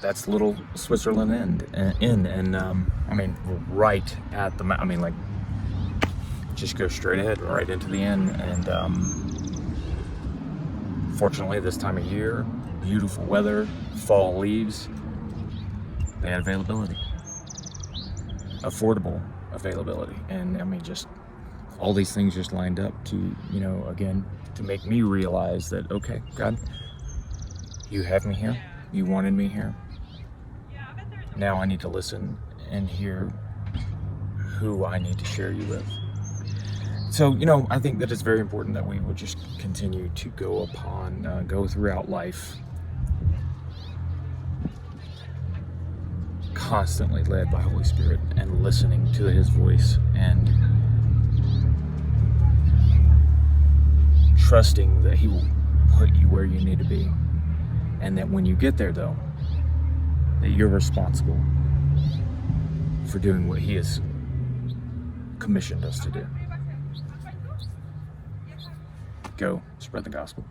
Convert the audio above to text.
that's little Switzerland and I mean, right at the, I mean, like, just go straight ahead right into the inn. And fortunately, this time of year, beautiful weather, fall leaves, they had availability, affordable availability. And I mean, just all these things just lined up to, you know, again, to make me realize that, okay, God, you have me here, you wanted me here. Now I need to listen and hear who I need to share you with. So, you know, I think that it's very important that we would just continue to go throughout life constantly led by Holy Spirit and listening to His voice and trusting that He will put you where you need to be. And that when you get there, though, that you're responsible for doing what He has commissioned us to do. Go spread the gospel.